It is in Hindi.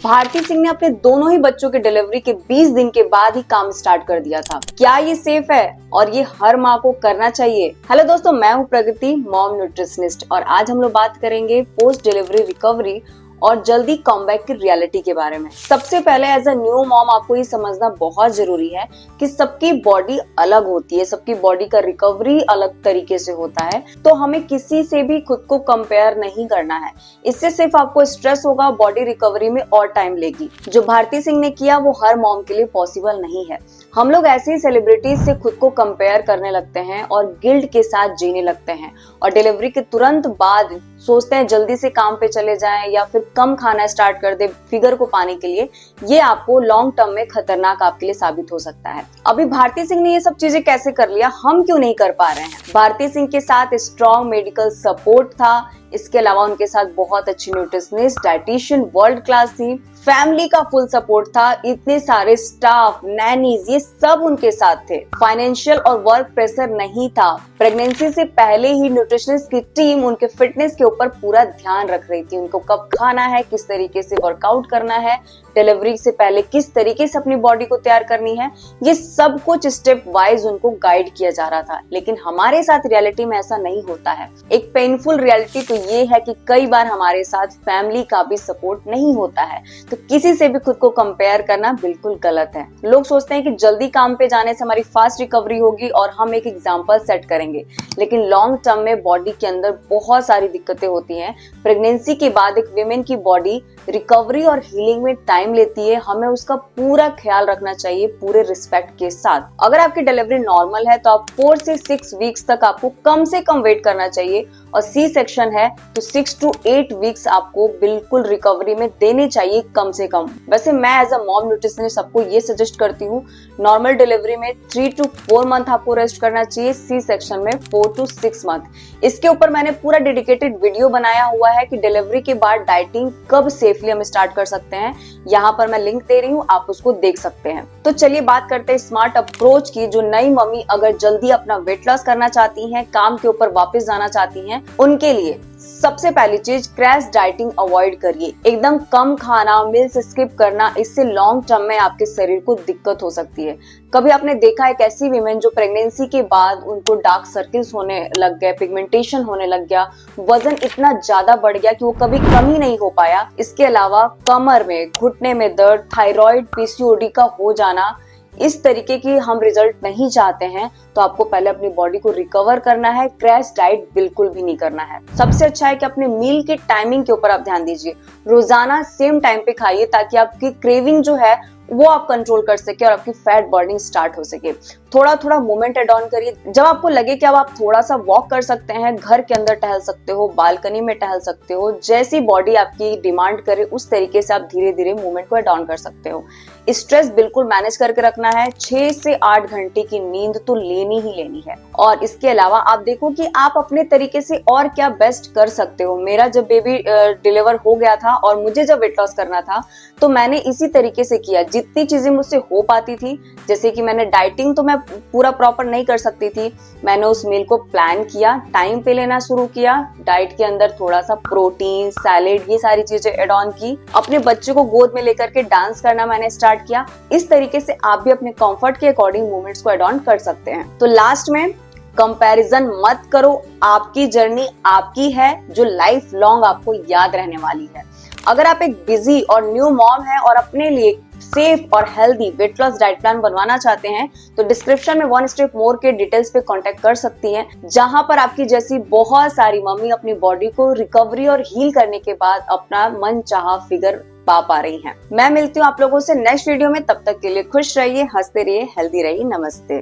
भारती सिंह ने अपने दोनों ही बच्चों की डिलीवरी के 20 दिन के बाद ही काम स्टार्ट कर दिया था। क्या ये सेफ है और ये हर माँ को करना चाहिए? हेलो दोस्तों, मैं हूँ प्रगति, मॉम न्यूट्रिशनिस्ट, और आज हम लोग बात करेंगे पोस्ट डिलीवरी रिकवरी और जल्दी कमबैक की रियलिटी के बारे में। सबसे पहले एज अ न्यू मॉम आपको ये समझना बहुत जरूरी है कि सबकी बॉडी अलग होती है, सबकी बॉडी का रिकवरी अलग तरीके से होता है, तो हमें किसी से भी खुद को कंपेयर नहीं करना है। इससे सिर्फ आपको स्ट्रेस होगा, बॉडी रिकवरी में और टाइम लेगी। जो भारती सिंह ने किया वो हर मॉम के लिए पॉसिबल नहीं है। हम लोग ऐसे ही सेलिब्रिटीज से खुद को कंपेयर करने लगते हैं और गिल्ट के साथ जीने लगते हैं, और डिलीवरी के तुरंत बाद सोचते हैं जल्दी से काम पे चले जाएं या फिर कम खाना स्टार्ट कर दे फिगर को पाने के लिए। ये आपको लॉन्ग टर्म में खतरनाक आपके लिए साबित हो सकता है। अभी भारती सिंह ने ये सब चीजें कैसे कर लिया, हम क्यों नहीं कर पा रहे हैं? भारती सिंह के साथ स्ट्रॉन्ग मेडिकल सपोर्ट था, इसके अलावा उनके साथ बहुत अच्छी न्यूट्रिशनिस्ट, डाइटिशियन वर्ल्ड क्लास थी, फैमिली का फुल सपोर्ट था, इतने सारे स्टाफ, नैनीज, ये सब उनके साथ थे। फाइनेंशियल और वर्क प्रेशर नहीं था। प्रेगनेंसी से पहले ही न्यूट्रिशनिस्ट की टीम उनके फिटनेस के ऊपर पूरा ध्यान रख रही थी। उनको कब खाना है, किस तरीके से वर्कआउट करना है, डिलीवरी से पहले किस तरीके से अपनी बॉडी को तैयार करनी है, ये सब कुछ स्टेप वाइज उनको गाइड किया जा रहा था। लेकिन हमारे साथ रियलिटी में ऐसा नहीं होता है। एक पेनफुल रियलिटी तो ये है कि कई बार हमारे साथ फैमिली का भी सपोर्ट नहीं होता है, तो किसी से भी खुद को कंपेयर करना बिल्कुल गलत है। लोग सोचते हैं कि जल्दी काम पे जाने से हमारी फास्ट रिकवरी होगी और हम एक एग्जांपल सेट करेंगे, लेकिन लॉन्ग टर्म में बॉडी के अंदर बहुत सारी दिक्कतें होती हैं। प्रेगनेंसी के बाद एक विमेन की बॉडी रिकवरी और हीलिंग में टाइम लेती है। हमें उसका पूरा ख्याल रखना चाहिए, पूरे रिस्पेक्ट के साथ। अगर आपकी डिलीवरी नॉर्मल है तो आप 4 से 6 वीक्स तक आपको कम से कम वेट करना चाहिए, और सी सेक्शन है तो 6 to 8 वीक्स आपको बिल्कुल रिकवरी में देने चाहिए कम से कम। वैसे मैं एज अ मॉम न्यूट्रिशनिस्ट सबको ये सजेस्ट करती हूँ, नॉर्मल डिलीवरी में 3 to 4 मंथ आपको रेस्ट करना चाहिए, सी सेक्शन में 4 to 6 मंथ। इसके ऊपर मैंने पूरा डेडिकेटेड वीडियो बनाया हुआ है कि डिलीवरी के बाद डाइटिंग कब सेफली हम स्टार्ट कर सकते हैं। यहाँ पर मैं लिंक दे रही हूँ, आप उसको देख सकते हैं। तो चलिए बात करते हैं स्मार्ट अप्रोच की। जो नई मम्मी अगर जल्दी अपना वेट लॉस करना चाहती हैं, काम के ऊपर वापस जाना चाहती हैं, उनके लिए सबसे पहली चीज, क्रैश डाइटिंग अवॉइड करिए। एकदम कम खाना, मील्स स्किप करना, इससे लॉन्ग टर्म में आपके शरीर को दिक्कत हो सकती है। कभी आपने देखा है एक ऐसी वीमेन जो प्रेगनेंसी के बाद उनको डार्क सर्किल्स होने लग गए, पिगमेंटेशन होने लग गया, वजन इतना ज्यादा बढ़ गया कि वो कभी कम ही नहीं हो पाया। इसके अलावा कमर में, घुटने में दर्द, थायराइड, पीसीओडी का हो जाना, इस तरीके की हम रिजल्ट नहीं चाहते हैं, तो आपको पहले अपनी बॉडी को रिकवर करना है। क्रैश डाइट बिल्कुल भी नहीं करना है। सबसे अच्छा है कि अपने मील के टाइमिंग के ऊपर आप ध्यान दीजिए। रोजाना सेम टाइम पे खाइए ताकि आपकी क्रेविंग जो है वो आप कंट्रोल कर सके और आपकी फैट बर्निंग स्टार्ट हो सके। थोड़ा थोड़ा मूवमेंट एड ऑन करिए। जब आपको लगे कि अब आप थोड़ा सा वॉक कर सकते हैं, घर के अंदर टहल सकते हो, बालकनी में टहल सकते हो, जैसी बॉडी आपकी डिमांड करे उस तरीके से आप धीरे धीरे मूवमेंट को एड ऑन कर सकते हो। स्ट्रेस बिल्कुल मैनेज करके रखना है। 6 से 8 घंटे की नींद तो लेनी ही लेनी है। और इसके अलावा आप देखो कि आप अपने तरीके से और क्या बेस्ट कर सकते हो। मेरा जब बेबी डिलीवर हो गया था और मुझे जब वेट लॉस करना था, तो मैंने इसी तरीके से किया। जितनी चीजें मुझसे हो पाती थी, जैसे कि मैंने डाइटिंग तो मैं पूरा प्रॉपर नहीं कर सकती थी, मैंने उस मील को प्लान किया, टाइम पे लेना शुरू किया, डाइट के अंदर थोड़ा सा प्रोटीन, सैलेड, ये सारी चीजें एड ऑन की। अपने बच्चे को गोद में लेकर के डांस करना मैंने स्टार्ट किया। इस तरीके से आप भी अपने कंफर्ट के अकॉर्डिंग मूवमेंट्स को एड ऑन कर सकते हैं। तो लास्ट में, कंपैरिजन मत करो। आपकी जर्नी आपकी है, जो लाइफ लॉन्ग आपको याद रहने वाली है। अगर आप एक बिजी और न्यू मॉम है और अपने लिए सेफ और healthy weight loss diet plan बनवाना चाहते हैं, तो डिस्क्रिप्शन में 1 स्टेप मोर के डिटेल्स पे कांटेक्ट कर सकती हैं, जहां पर आपकी जैसी बहुत सारी मम्मी अपनी बॉडी को रिकवरी और हील करने के बाद अपना मन चाहा फिगर पा रही हैं। मैं मिलती हूँ आप लोगों से नेक्स्ट वीडियो में। तब तक के लिए खुश रहिए, हंसते रहिए, हेल्दी रहिए। नमस्ते।